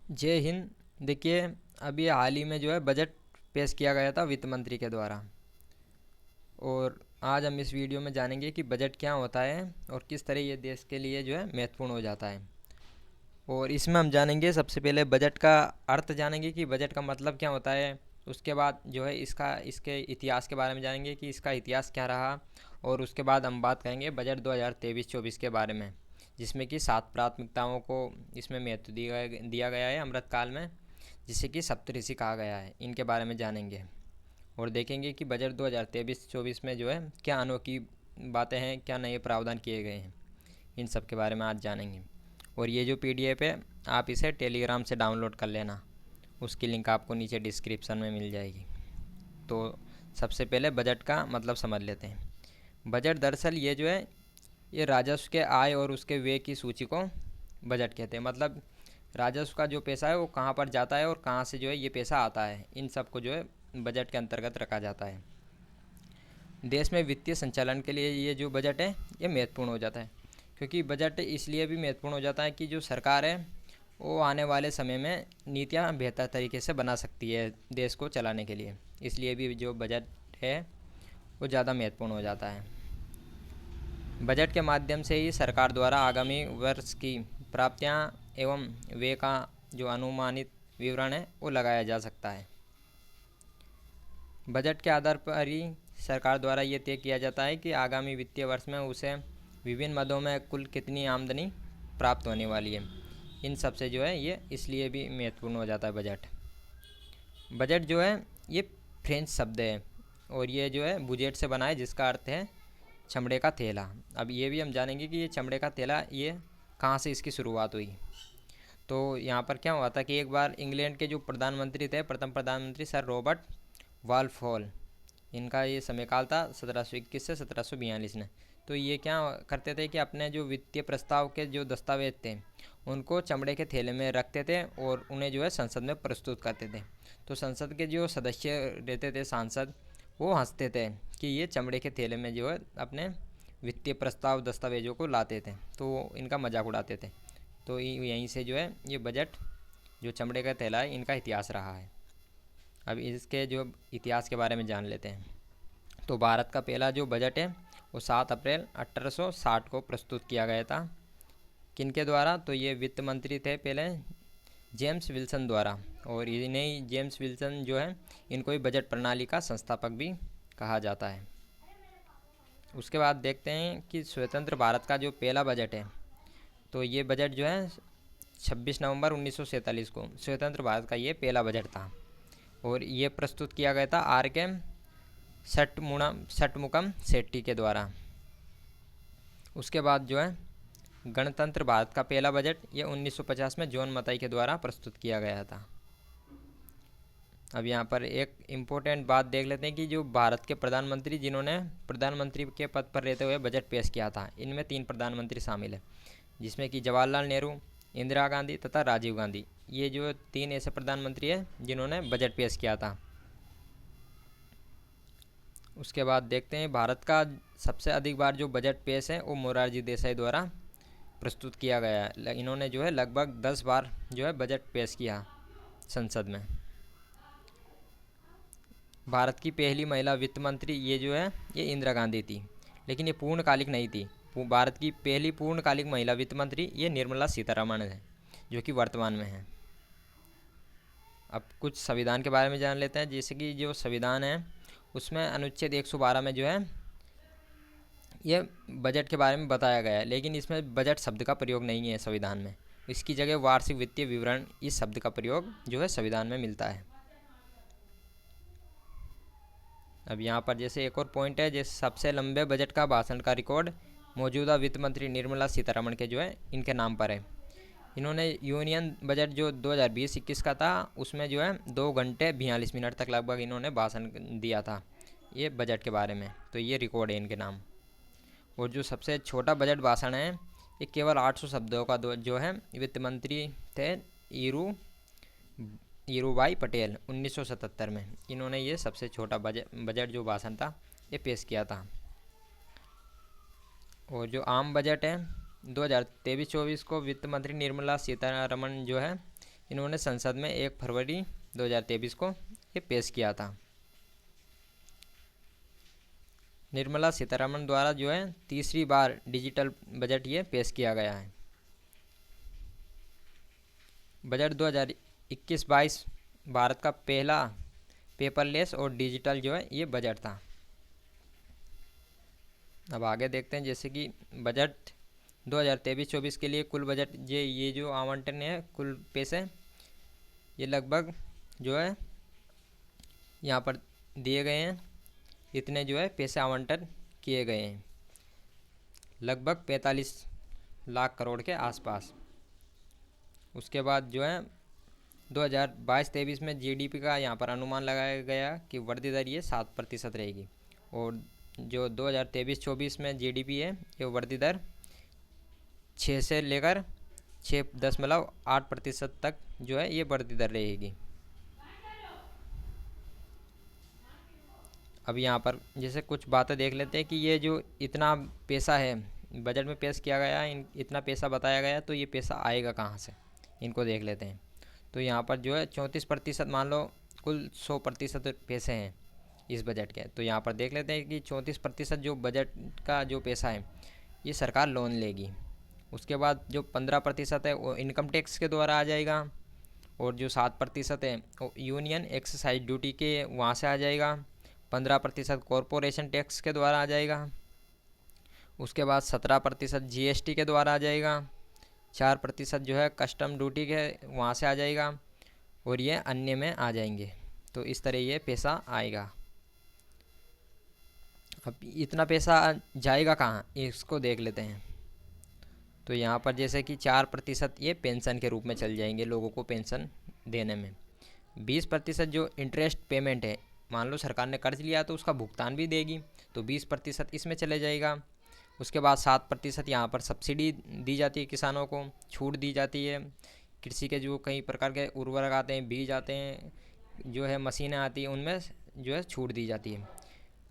जय हिंद। देखिए, अभी हाल ही में जो है बजट पेश किया गया था वित्त मंत्री के द्वारा। और आज हम इस वीडियो में जानेंगे कि बजट क्या होता है और किस तरह ये देश के लिए जो है महत्वपूर्ण हो जाता है। और इसमें हम जानेंगे, सबसे पहले बजट का अर्थ जानेंगे कि बजट का मतलब क्या होता है। उसके बाद जो है इसके इतिहास के बारे में जानेंगे कि इसका इतिहास क्या रहा। और उसके बाद हम बात करेंगे बजट 2023-24 के बारे में, जिसमें कि 7 प्राथमिकताओं को इसमें महत्व दिया गया है अमृतकाल में, जिसे कि सप्तऋषि कहा गया है। इनके बारे में जानेंगे और देखेंगे कि बजट 2023-24 में जो है क्या अनोखी बातें हैं, क्या नए प्रावधान किए गए हैं। इन सब के बारे में आज जानेंगे। और ये जो पीडीएफ है, आप इसे टेलीग्राम से डाउनलोड कर लेना, उसकी लिंक आपको नीचे डिस्क्रिप्शन में मिल जाएगी। तो सबसे पहले बजट का मतलब समझ लेते हैं। बजट दरअसल ये जो है, ये राजस्व के आय और उसके व्यय की सूची को बजट कहते हैं। मतलब राजस्व का जो पैसा है वो कहाँ पर जाता है और कहाँ से जो है ये पैसा आता है, इन सब को जो है बजट के अंतर्गत रखा जाता है। देश में वित्तीय संचालन के लिए ये जो बजट है ये महत्वपूर्ण हो जाता है, क्योंकि बजट इसलिए भी महत्वपूर्ण हो जाता है कि जो सरकार है वो आने वाले समय में नीतियाँ बेहतर तरीके से बना सकती है देश को चलाने के लिए। इसलिए भी जो बजट है वो ज़्यादा महत्वपूर्ण हो जाता है। बजट के माध्यम से ही सरकार द्वारा आगामी वर्ष की प्राप्तियां एवं व्यय का जो अनुमानित विवरण है वो लगाया जा सकता है। बजट के आधार पर ही सरकार द्वारा ये तय किया जाता है कि आगामी वित्तीय वर्ष में उसे विभिन्न मदों में कुल कितनी आमदनी प्राप्त होने वाली है। इन सब से जो है ये इसलिए भी महत्वपूर्ण हो जाता है बजट। बजट जो है ये फ्रेंच शब्द है और ये जो है बुजेट से बना है, जिसका अर्थ है चमड़े का थैला। अब ये भी हम जानेंगे कि ये चमड़े का थैला ये कहाँ से इसकी शुरुआत हुई। तो यहाँ पर क्या हुआ था कि एक बार इंग्लैंड के जो प्रधानमंत्री थे, प्रथम प्रधानमंत्री सर रॉबर्ट वाल्फॉल, इनका ये समयकाल था 1721 से 1742 में। तो ये क्या करते थे कि अपने जो वित्तीय प्रस्ताव के जो दस्तावेज थे उनको चमड़े के थैले में रखते थे और उन्हें जो है संसद में प्रस्तुत करते थे। तो संसद के जो सदस्य रहते थे, सांसद, वो हंसते थे कि ये चमड़े के थैले में जो है अपने वित्तीय प्रस्ताव दस्तावेजों को लाते थे, तो इनका मजाक उड़ाते थे। तो यहीं से जो है ये बजट जो चमड़े का थैला है इनका इतिहास रहा है। अब इसके जो इतिहास के बारे में जान लेते हैं। तो भारत का पहला जो बजट है वो 7 अप्रैल 1860 को प्रस्तुत किया गया था। किनके द्वारा? तो ये वित्त मंत्री थे पहले, जेम्स विल्सन द्वारा। और इन्हें ही जेम्स विल्सन जो है इनको ही बजट प्रणाली का संस्थापक भी कहा जाता है। उसके बाद देखते हैं कि स्वतंत्र भारत का जो पहला बजट है, तो ये बजट जो है 26 नवंबर 1947 को स्वतंत्र भारत का ये पहला बजट था। और ये प्रस्तुत किया गया था आर के षटमुखम सेट्टी के द्वारा। उसके बाद जो है गणतंत्र भारत का पहला बजट ये 1950 में जॉन मताई के द्वारा प्रस्तुत किया गया था। अब यहाँ पर एक इम्पोर्टेंट बात देख लेते हैं कि जो भारत के प्रधानमंत्री जिन्होंने प्रधानमंत्री के पद पर रहते हुए बजट पेश किया था, इनमें 3 प्रधानमंत्री शामिल हैं, जिसमें कि जवाहरलाल नेहरू, इंदिरा गांधी तथा राजीव गांधी। ये जो 3 ऐसे प्रधानमंत्री हैं जिन्होंने बजट पेश किया था। उसके बाद देखते हैं भारत का सबसे अधिक बार जो बजट पेश है वो मोरारजी देसाई द्वारा प्रस्तुत किया गया है। इन्होंने जो है लगभग 10 बार जो है बजट पेश किया संसद में। भारत की पहली महिला वित्त मंत्री ये जो है ये इंदिरा गांधी थी, लेकिन ये पूर्णकालिक नहीं थी। भारत की पहली पूर्णकालिक महिला वित्त मंत्री ये निर्मला सीतारमण है, जो कि वर्तमान में है। अब कुछ संविधान के बारे में जान लेते हैं। जैसे कि जो संविधान है उसमें अनुच्छेद 112 में जो है ये बजट के बारे में बताया गया है, लेकिन इसमें बजट शब्द का प्रयोग नहीं है संविधान में। इसकी जगह वार्षिक वित्तीय विवरण इस शब्द का प्रयोग जो है संविधान में मिलता है। अब यहाँ पर जैसे एक और पॉइंट है, जैसे सबसे लंबे बजट का भाषण का रिकॉर्ड मौजूदा वित्त मंत्री निर्मला सीतारमण के जो है इनके नाम पर है। इन्होंने यूनियन बजट जो 2020-21 का था उसमें जो है 2 घंटे 42 मिनट तक लगभग इन्होंने भाषण दिया था ये बजट के बारे में। तो ये रिकॉर्ड है इनके नाम। और जो सबसे छोटा बजट भाषण है ये केवल 800 शब्दों का जो है वित्त मंत्री थे ईरूभाई पटेल 1977 में। इन्होंने ये सबसे छोटा बजट जो भाषण था ये पेश किया था। और जो आम बजट है 2023-24 को वित्त मंत्री निर्मला सीतारमण जो है इन्होंने संसद में 1 फरवरी 2023 को ये पेश किया था। निर्मला सीतारमण द्वारा जो है तीसरी बार डिजिटल बजट ये पेश किया गया है। बजट 2021-22 भारत का पहला पेपरलेस और डिजिटल जो है ये बजट था। अब आगे देखते हैं, जैसे कि बजट 2023-24 के लिए कुल बजट ये जो आवंटन है, कुल पैसे ये लगभग जो है यहाँ पर दिए गए हैं। इतने जो है पैसे आवंटन किए गए हैं, लगभग 45 लाख करोड़ के आसपास। उसके बाद जो है 2022-23 में जीडीपी का यहाँ पर अनुमान लगाया गया कि वृद्धि दर ये 7% रहेगी, और जो 2023-24 में जीडीपी है ये वृद्धि दर 6 से लेकर 6.8% तक जो है ये वृद्धि दर रहेगी। अब यहाँ पर जैसे कुछ बातें देख लेते हैं कि ये जो इतना पैसा है बजट में पेश किया गया है, इतना पैसा बताया गया है, तो ये पैसा आएगा कहाँ से, इनको देख लेते हैं। तो यहाँ पर जो है 34%, मान लो कुल 100% पैसे हैं इस बजट के, तो यहाँ पर देख लेते हैं कि 34% जो बजट का जो पैसा है ये सरकार लोन लेगी। उसके बाद जो 15% है वो इनकम टैक्स के द्वारा आ जाएगा, और जो 7% है वो यूनियन एक्साइज ड्यूटी के वहाँ से आ जाएगा। 15% कॉरपोरेशन टैक्स के द्वारा आ जाएगा। उसके बाद 17% जीएसटी के द्वारा आ जाएगा। 4% जो है कस्टम ड्यूटी के वहाँ से आ जाएगा, और ये अन्य में आ जाएंगे। तो इस तरह ये पैसा आएगा। अब इतना पैसा जाएगा कहाँ, इसको देख लेते हैं। तो यहाँ पर जैसे कि 4% ये पेंशन के रूप में चल जाएंगे, लोगों को पेंशन देने में। 20% जो इंटरेस्ट पेमेंट है, मान लो सरकार ने कर्ज लिया तो उसका भुगतान भी देगी, तो 20% इसमें चले जाएगा। उसके बाद 7% यहाँ पर सब्सिडी दी जाती है, किसानों को छूट दी जाती है। कृषि के जो कई प्रकार के उर्वरक आते हैं, बीज आते हैं, जो है मशीनें आती हैं, उनमें जो है छूट दी जाती है।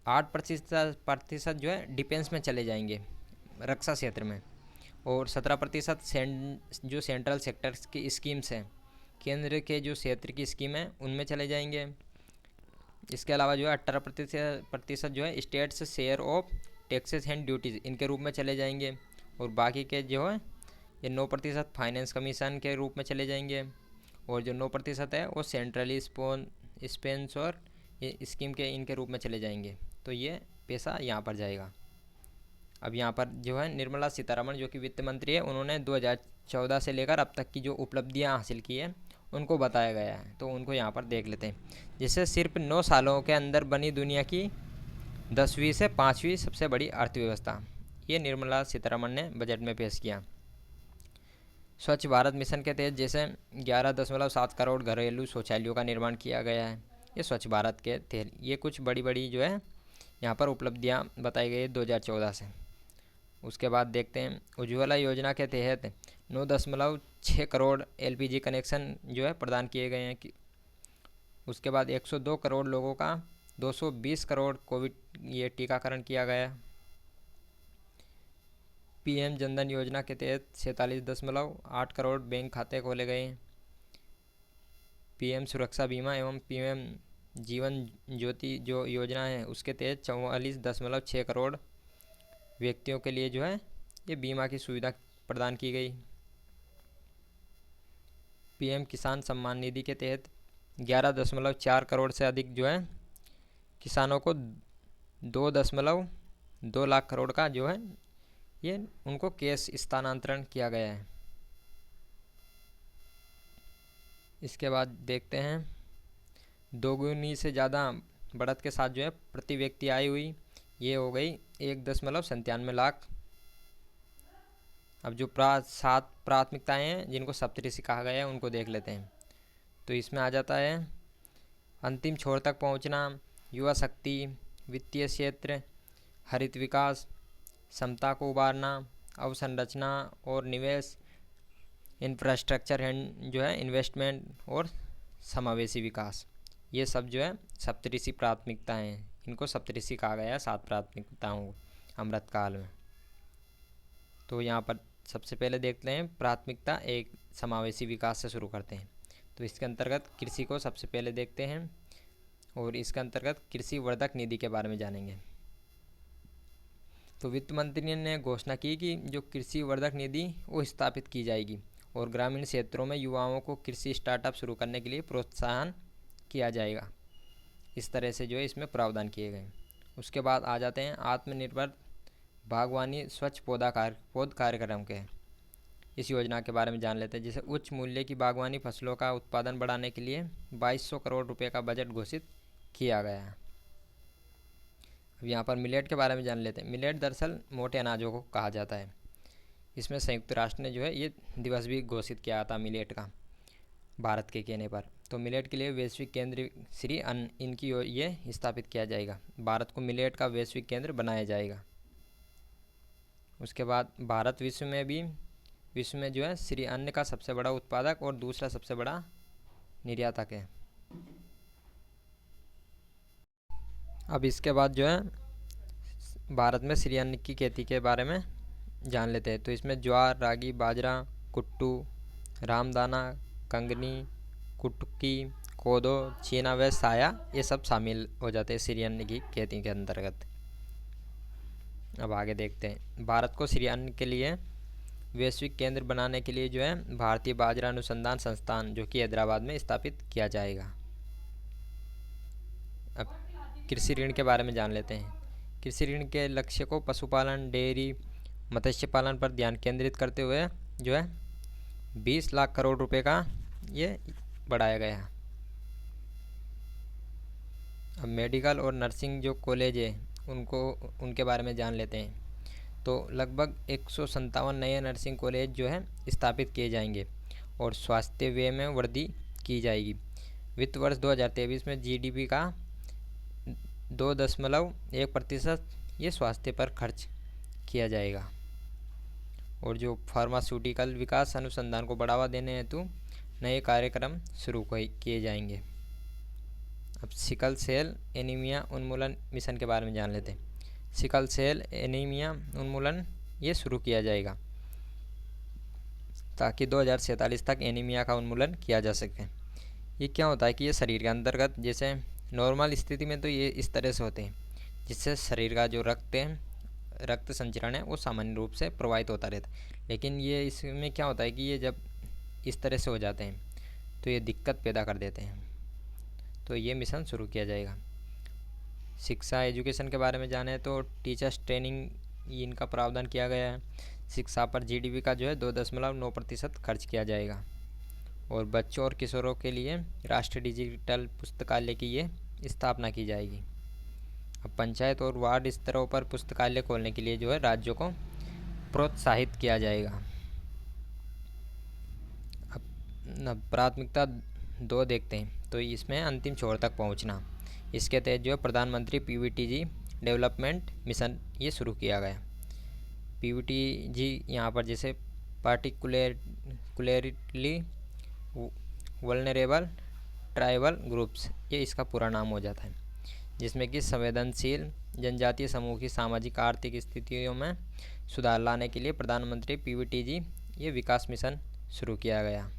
8% जो है डिफेंस में चले जाएंगे, रक्षा क्षेत्र में। और 17% जो सेंट्रल सेक्टर्स की स्कीम्स हैं, केंद्र के जो क्षेत्र की स्कीम है उनमें चले जाएंगे। इसके अलावा जो है 18% जो है states share of taxes and duties, इनके रूप में चले जाएंगे। और बाकी के जो है ये 9% फाइनेंस कमीशन के रूप में चले जाएंगे, और जो 9% है वो सेंट्रली स्पॉन्सर स्कीम के इनके रूप में चले जाएंगे। तो ये पैसा यहाँ पर जाएगा। अब यहाँ पर जो है निर्मला सीतारमण जो कि वित्त मंत्री है, उन्होंने 2014 से लेकर अब तक की जो उपलब्धियाँ हासिल की है उनको बताया गया है, तो उनको यहाँ पर देख लेते हैं। जिससे सिर्फ 9 सालों के अंदर बनी दुनिया की 10वीं से 5वीं सबसे बड़ी अर्थव्यवस्था, ये निर्मला सीतारमण ने बजट में पेश किया। स्वच्छ भारत मिशन के तहत जैसे 11.7 करोड़ घरेलू शौचालयों का निर्माण किया गया है, ये स्वच्छ भारत के तहत। ये कुछ बड़ी बड़ी जो है यहाँ पर उपलब्धियाँ बताई गई 2014 से। उसके बाद देखते हैं उज्ज्वला योजना के तहत 9.6 करोड़ एलपीजी कनेक्शन जो है प्रदान किए गए हैं। उसके बाद 102 करोड़ लोगों का 220 करोड़ कोविड ये टीकाकरण किया गया। पीएम जनधन योजना के तहत 47.8 करोड़ बैंक खाते खोले गए हैं। पीएम सुरक्षा बीमा एवं पीएम जीवन ज्योति जो योजना है उसके तहत 44.6 करोड़ व्यक्तियों के लिए जो है ये बीमा की सुविधा प्रदान की गई। पीएम किसान सम्मान निधि के तहत 11.4 करोड़ से अधिक जो है किसानों को 2.2 लाख करोड़ का जो है ये उनको कैश स्थानांतरण किया गया है। इसके बाद देखते हैं दोगुनी से ज़्यादा बढ़त के साथ जो है प्रति व्यक्ति आय हुई, ये हो गई 1.97 लाख। अब जो 7 प्राथमिकताएँ हैं जिनको सप्तऋषि कहा गया है उनको देख लेते हैं। तो इसमें आ जाता है अंतिम छोर तक पहुंचना, युवा शक्ति, वित्तीय क्षेत्र, हरित विकास, समता को उबारना, अवसंरचना और निवेश, इंफ्रास्ट्रक्चर एंड जो है इन्वेस्टमेंट और समावेशी विकास। ये सब जो है सप्तऋषि प्राथमिकताएँ हैं, इनको सप्तऋषि कहा गया है 7 प्राथमिकताओं अमृतकाल में। तो यहाँ पर सबसे पहले देखते हैं प्राथमिकता 1 समावेशी विकास से शुरू करते हैं। तो इसके अंतर्गत कृषि को सबसे पहले देखते हैं और इसके अंतर्गत कृषि वर्धक निधि के बारे में जानेंगे। तो वित्त मंत्री ने घोषणा की कि जो कृषि वर्धक निधि वो स्थापित की जाएगी और ग्रामीण क्षेत्रों में युवाओं को कृषि स्टार्टअप शुरू करने के लिए प्रोत्साहन किया जाएगा। इस तरह से जो है इसमें प्रावधान किए गए। उसके बाद आ जाते हैं आत्मनिर्भर बागवानी स्वच्छ पौध कार्यक्रम के। इस योजना के बारे में जान लेते हैं। जैसे उच्च मूल्य की बागवानी फसलों का उत्पादन बढ़ाने के लिए 2200 करोड़ रुपए का बजट घोषित किया गया है। अब यहाँ पर मिलेट के बारे में जान लेते हैं। मिलेट दरअसल मोटे अनाजों को कहा जाता है। इसमें संयुक्त राष्ट्र ने जो है ये दिवस भी घोषित किया था मिलेट का, भारत के कहने पर। तो मिलेट के लिए वैश्विक केंद्र श्री अन्न इनकी ये स्थापित किया जाएगा। भारत को मिलेट का वैश्विक केंद्र बनाया जाएगा। उसके बाद भारत विश्व में जो है श्री अन्न का सबसे बड़ा उत्पादक और दूसरा सबसे बड़ा निर्यातक है। अब इसके बाद जो है भारत में श्री अन्न की खेती के बारे में जान लेते हैं। तो इसमें ज्वार, रागी, बाजरा, कुट्टू, रामदाना, कंगनी, कुटकी, कोदो, चीना व साया ये सब शामिल हो जाते हैं श्री अन्न की खेती के अंतर्गत। अब आगे देखते हैं। भारत को श्री अन्न के लिए वैश्विक केंद्र बनाने के लिए जो है भारतीय बाजरा अनुसंधान संस्थान जो कि हैदराबाद में स्थापित किया जाएगा। अब कृषि ऋण के बारे में जान लेते हैं। कृषि ऋण के लक्ष्य को पशुपालन, डेयरी, मत्स्य पालन पर ध्यान केंद्रित करते हुए जो है 20 लाख करोड़ रुपए का ये बढ़ाया गया। अब मेडिकल और नर्सिंग जो कॉलेज है उनके बारे में जान लेते हैं। तो लगभग 157 नए नर्सिंग कॉलेज जो है स्थापित किए जाएंगे और स्वास्थ्य व्यय में वृद्धि की जाएगी। वित्त वर्ष 2023 में जीडीपी का 2.1% ये स्वास्थ्य पर खर्च किया जाएगा। और जो फार्मास्यूटिकल विकास अनुसंधान को बढ़ावा देने हेतु नए कार्यक्रम शुरू किए जाएंगे। अब सिकल सेल एनीमिया उन्मूलन मिशन के बारे में जान लेते हैं। सिकल सेल एनीमिया उन्मूलन ये शुरू किया जाएगा ताकि 2047 तक एनीमिया का उन्मूलन किया जा सके। ये क्या होता है कि ये शरीर के अंतर्गत, जैसे नॉर्मल स्थिति में तो ये इस तरह से होते हैं जिससे शरीर का जो रक्त संचरण है वो सामान्य रूप से प्रवाहित होता रहता है। लेकिन ये इसमें क्या होता है कि ये जब इस तरह से हो जाते हैं तो ये दिक्कत पैदा कर देते हैं। तो ये मिशन शुरू किया जाएगा। शिक्षा एजुकेशन के बारे में जाने तो टीचर्स ट्रेनिंग इनका प्रावधान किया गया है। शिक्षा पर जीडीपी का जो है 2.9% खर्च किया जाएगा और बच्चों और किशोरों के लिए राष्ट्रीय डिजिटल पुस्तकालय की ये स्थापना की जाएगी। अब पंचायत और वार्ड स्तरों पर पुस्तकालय खोलने के लिए जो है राज्यों को प्रोत्साहित किया जाएगा। अब प्राथमिकता 2 देखते हैं। तो इसमें अंतिम छोर तक पहुंचना, इसके तहत जो है प्रधानमंत्री पीवीटीजी डेवलपमेंट मिशन ये शुरू किया गया। पीवीटीजी यहाँ पर जैसे पार्टिकुलरली वल्नरेबल ट्राइबल ग्रुप्स ये इसका पूरा नाम हो जाता है, जिसमें कि संवेदनशील जनजातीय समूह की सामाजिक आर्थिक स्थितियों में सुधार लाने के लिए प्रधानमंत्री पीवीटीजी ये विकास मिशन शुरू किया गया।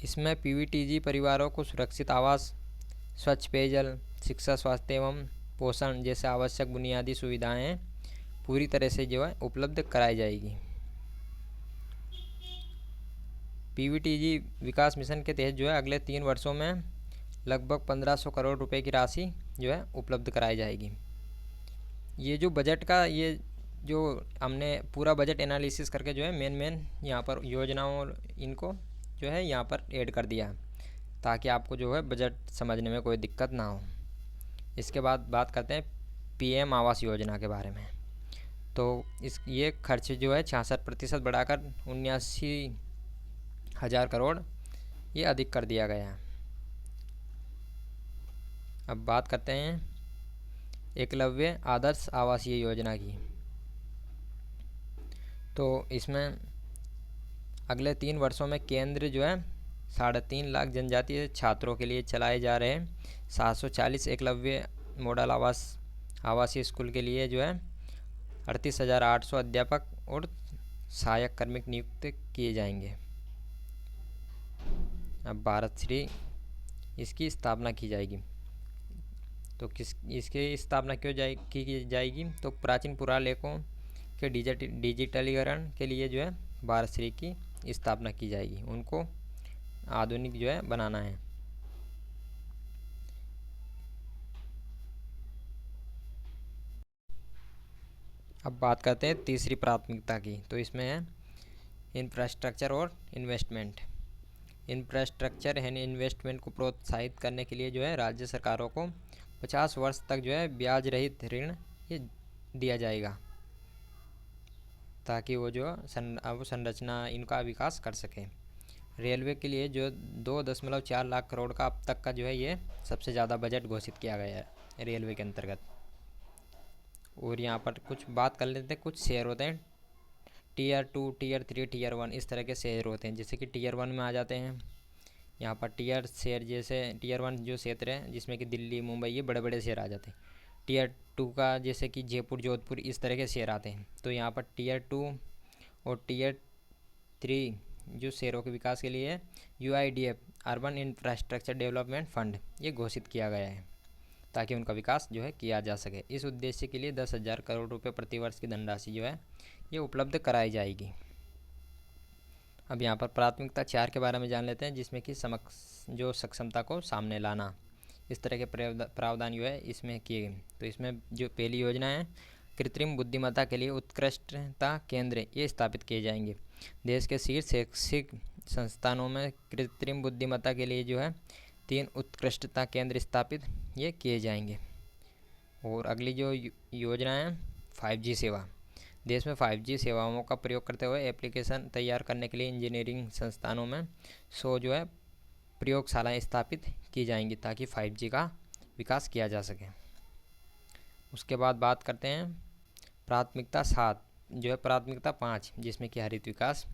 इसमें पीवीटीजी परिवारों को सुरक्षित आवास, स्वच्छ पेयजल, शिक्षा, स्वास्थ्य एवं पोषण जैसे आवश्यक बुनियादी सुविधाएं पूरी तरह से जो है उपलब्ध कराई जाएगी। पीवीटीजी विकास मिशन के तहत जो है अगले 3 वर्षों में लगभग 1500 करोड़ रुपए की राशि जो है उपलब्ध कराई जाएगी। ये जो बजट का ये जो हमने पूरा बजट एनालिसिस करके जो है मेन यहाँ पर योजनाओं इनको जो है यहाँ पर ऐड कर दिया ताकि आपको जो है बजट समझने में कोई दिक्कत ना हो। इसके बाद बात करते हैं पीएम आवास योजना के बारे में। तो ये खर्च जो है 66% बढ़ाकर 79,000 करोड़ ये अधिक कर दिया गया है। अब बात करते हैं एकलव्य आदर्श आवासीय योजना की। तो इसमें अगले 3 वर्षों में केंद्र जो है 3.5 लाख जनजातीय छात्रों के लिए चलाए जा रहे 740 एकलव्य मॉडल आवासीय स्कूल के लिए जो है 38,800 अध्यापक और सहायक कार्मिक नियुक्त किए जाएंगे। अब भारत श्री इसकी स्थापना की जाएगी। तो इसकी स्थापना क्यों की जाएगी? तो प्राचीन पुरालेखों के डिजिटलीकरण के लिए जो है भारत श्री की स्थापना की जाएगी। उनको आधुनिक जो है बनाना है। अब बात करते हैं तीसरी प्राथमिकता की। तो इसमें है इंफ्रास्ट्रक्चर और इन्वेस्टमेंट। इंफ्रास्ट्रक्चर एंड इन्वेस्टमेंट को प्रोत्साहित करने के लिए जो है राज्य सरकारों को 50 वर्ष तक जो है ब्याज रहित ऋण ये दिया जाएगा, ताकि वो जो अवसंरचना इनका विकास कर सकें। रेलवे के लिए जो 2.4 लाख करोड़ का अब तक का जो है ये सबसे ज़्यादा बजट घोषित किया गया है रेलवे के अंतर्गत। और यहाँ पर कुछ बात कर लेते हैं। कुछ शेयर होते हैं Tier 2, Tier 3, Tier 1 इस तरह के शेयर होते हैं। जैसे कि Tier 1 में आ जाते हैं यहाँ पर टीयर शेयर, जैसे Tier 1 जो क्षेत्र है जिसमें कि दिल्ली, मुंबई ये बड़े बड़े शेयर आ जाते हैं। Tier 2 का जैसे कि जयपुर, जोधपुर इस तरह के शेयर आते हैं। तो यहाँ पर Tier 2 और Tier 3 जो शेयरों के विकास के लिए UIDF urban infrastructure development fund ये घोषित किया गया है, ताकि उनका विकास जो है किया जा सके। इस उद्देश्य के लिए 10,000 करोड़ रुपए प्रतिवर्ष की धनराशि जो है ये उपलब्ध कराई जाएगी। अब यहाँ पर प्राथमिकता 4 के बारे में जान लेते हैं, जिसमें कि जो सक्षमता को सामने लाना, इस तरह के प्रावधान जो है इसमें किए गए। तो इसमें जो पहली योजना है कृत्रिम बुद्धिमत्ता के लिए उत्कृष्टता केंद्र ये स्थापित किए जाएंगे। देश के शीर्ष शैक्षिक संस्थानों में कृत्रिम बुद्धिमत्ता के लिए जो है 3 उत्कृष्टता केंद्र स्थापित ये किए जाएंगे। और अगली जो योजना है 5G सेवा। देश में 5G सेवाओं का प्रयोग करते हुए एप्लीकेशन तैयार करने के लिए इंजीनियरिंग संस्थानों में 100 जो है प्रयोगशालाएं स्थापित की जाएंगी, ताकि 5G का विकास किया जा सके। उसके बाद बात करते हैं प्राथमिकता 7 जो है प्राथमिकता 5, जिसमें कि हरित विकास।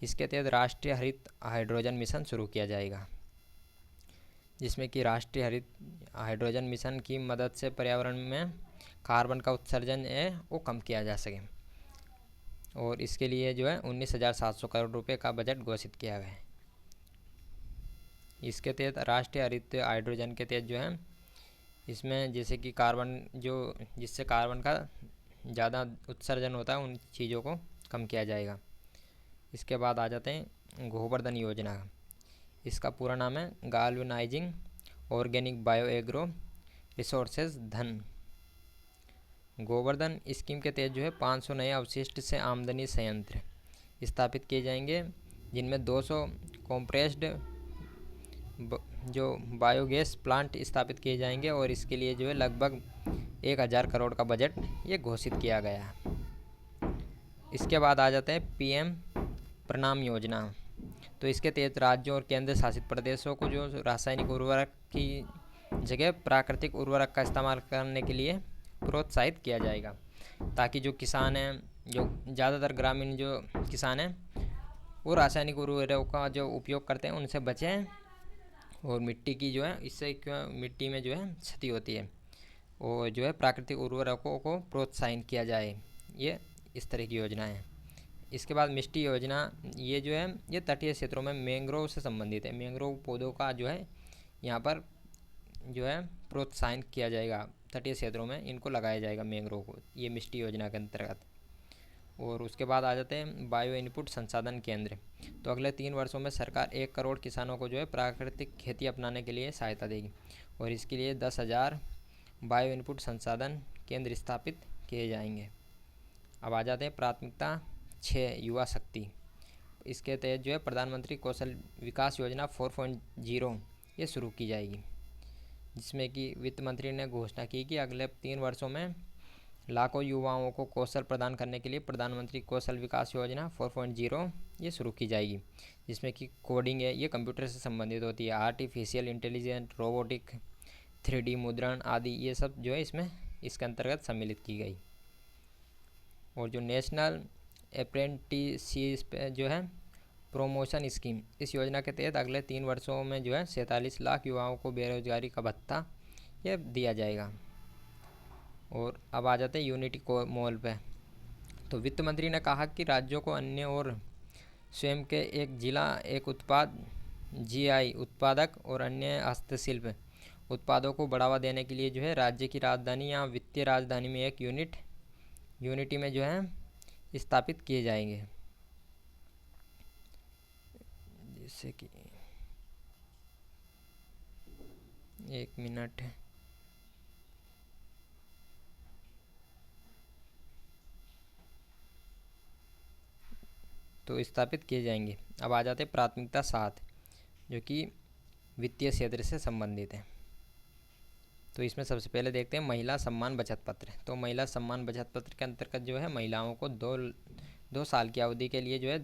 इसके तहत राष्ट्रीय हरित हाइड्रोजन मिशन शुरू किया जाएगा, जिसमें कि राष्ट्रीय हरित हाइड्रोजन मिशन की मदद से पर्यावरण में कार्बन का उत्सर्जन है वो कम किया जा सके। और इसके लिए जो है 19,700 करोड़ रुपए का बजट घोषित किया गया है। इसके तहत राष्ट्रीय हरित हाइड्रोजन के तहत जो है इसमें जैसे कि कार्बन जो जिससे कार्बन का ज़्यादा उत्सर्जन होता है उन चीज़ों को कम किया जाएगा। इसके बाद आ जाते हैं गोवर्धन योजना। इसका पूरा नाम है गाल्वेनाइजिंग ऑर्गेनिक बायो एग्रो रिसोर्सेज धन। गोवर्धन स्कीम के तहत जो है 500 नए अवशिष्ट से आमदनी संयंत्र स्थापित किए जाएंगे, जिनमें 200 कॉम्प्रेस्ड जो बायोगैस प्लांट स्थापित किए जाएंगे। और इसके लिए जो है लगभग 1,000 करोड़ का बजट ये घोषित किया गया है। इसके बाद आ जाते हैं PM प्रणाम योजना। तो इसके तहत राज्यों और केंद्र शासित प्रदेशों को जो रासायनिक उर्वरक की जगह प्राकृतिक उर्वरक का इस्तेमाल करने के लिए प्रोत्साहित किया जाएगा, ताकि जो किसान हैं, जो ज़्यादातर ग्रामीण जो किसान हैं वो रासायनिक उर्वरकों का जो उपयोग करते हैं उनसे बचें। और मिट्टी की जो है इससे क्यों मिट्टी में जो है क्षति होती है, और जो है प्राकृतिक उर्वरकों को प्रोत्साहित किया जाए। ये इस तरह की योजना है। इसके बाद मिष्टी योजना, ये जो है ये तटीय क्षेत्रों में मैंग्रोव से संबंधित है। मैंग्रोव पौधों का जो है यहाँ पर जो है प्रोत्साहन किया जाएगा, तटीय क्षेत्रों में इनको लगाया जाएगा मैंग्रोव को, ये मिष्टी योजना के अंतर्गत। और उसके बाद आ जाते हैं बायो इनपुट संसाधन केंद्र। तो अगले 3 वर्षों में सरकार 1 करोड़ किसानों को जो है प्राकृतिक खेती अपनाने के लिए सहायता देगी, और इसके लिए 10,000 बायो इनपुट संसाधन केंद्र स्थापित किए जाएंगे। अब आ जाते हैं प्राथमिकता 6 युवा शक्ति। इसके तहत जो है प्रधानमंत्री कौशल विकास योजना 4.0 ये शुरू की जाएगी, जिसमें कि वित्त मंत्री ने घोषणा की कि अगले 3 वर्षों में लाखों युवाओं को कौशल प्रदान करने के लिए प्रधानमंत्री कौशल विकास योजना 4.0 ये शुरू की जाएगी, जिसमें कि कोडिंग है ये कंप्यूटर से संबंधित होती है, आर्टिफिशियल इंटेलिजेंस, रोबोटिक, 3D मुद्रण आदि ये सब जो है इसमें इसके अंतर्गत सम्मिलित की गई। और जो नेशनल अप्रेंटिसशिप जो है प्रमोशन स्कीम, इस योजना के तहत अगले 3 वर्षों में जो है 47 लाख युवाओं को बेरोजगारी का भत्ता यह दिया जाएगा। और अब आ जाते हैं यूनिटी मॉल पे। तो वित्त मंत्री ने कहा कि राज्यों को अन्य और स्वयं के एक जिला एक उत्पाद जीआई उत्पादक और अन्य हस्तशिल्प उत्पादों को बढ़ावा देने के लिए जो है राज्य की राजधानी या वित्तीय राजधानी में एक यूनिटी में जो है स्थापित किए जाएंगे। जैसे कि एक मिनट, तो स्थापित किए जाएंगे। अब आ जाते प्राथमिकता 7 जो कि वित्तीय क्षेत्र से संबंधित है। तो इसमें सबसे पहले देखते हैं महिला सम्मान बचत पत्र। तो महिला सम्मान बचत पत्र के अंतर्गत जो है महिलाओं को दो साल की अवधि के लिए जो है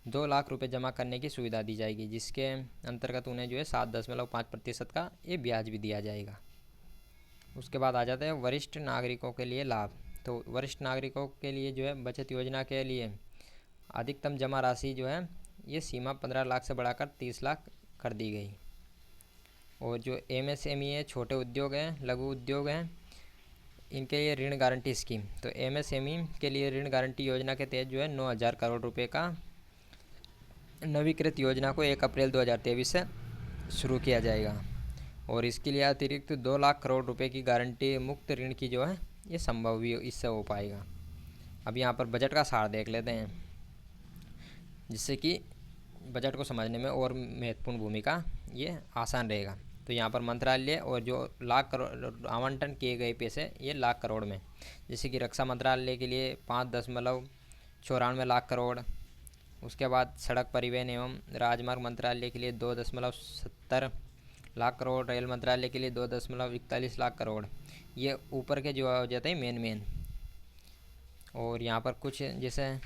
2 लाख रुपए जमा करने की सुविधा दी जाएगी, जिसके अंतर्गत उन्हें जो है 7.5% का ये ब्याज भी दिया जाएगा। उसके बाद आ जाता है वरिष्ठ नागरिकों के लिए लाभ। तो वरिष्ठ नागरिकों के लिए जो है बचत योजना के लिए अधिकतम जमा राशि जो है ये सीमा 15 लाख से बढ़ाकर 30 लाख कर दी गई। और जो एमएसएमई है, छोटे उद्योग हैं, लघु उद्योग हैं, इनके लिए ऋण गारंटी स्कीम। तो एमएसएमई के लिए ऋण गारंटी योजना के तहत जो है 9,000 करोड़ रुपए का नवीकृत योजना को 1 अप्रैल 2023 से शुरू किया जाएगा। और इसके लिए अतिरिक्त 2 लाख करोड़ रुपए की गारंटी मुक्त ऋण की जो है ये संभव भी इससे हो पाएगा। अब यहाँ पर बजट का सार देख लेते हैं, जिससे कि बजट को समझने में और महत्वपूर्ण भूमिका ये आसान रहेगा। तो यहाँ पर मंत्रालय और जो लाख करोड़ आवंटन किए गए पैसे ये लाख करोड़ में, जैसे कि रक्षा मंत्रालय के लिए 5.94 लाख करोड़। उसके बाद सड़क परिवहन एवं राजमार्ग मंत्रालय के लिए 2.70 लाख करोड़। रेल मंत्रालय के लिए 2.41 लाख करोड़। ये ऊपर के जो हो जाते हैं मेन। और यहाँ पर कुछ जैसे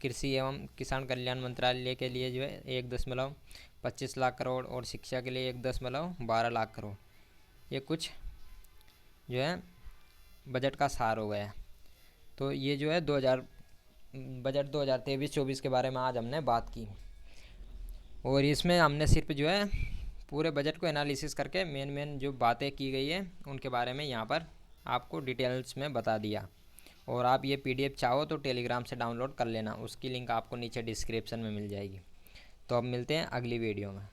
कृषि एवं किसान कल्याण मंत्रालय के लिए जो है 1.25 लाख करोड़ और शिक्षा के लिए 1.12 लाख करोड़। ये कुछ जो है बजट का सार हो गया। तो ये जो है बजट 2023-24 के बारे में आज हमने बात की। और इसमें हमने सिर्फ जो है पूरे बजट को एनालिसिस करके मेन जो बातें की गई है उनके बारे में यहाँ पर आपको डिटेल्स में बता दिया। और आप ये पीडीएफ चाहो तो टेलीग्राम से डाउनलोड कर लेना, उसकी लिंक आपको नीचे डिस्क्रिप्शन में मिल जाएगी। तो अब मिलते हैं अगली वीडियो में।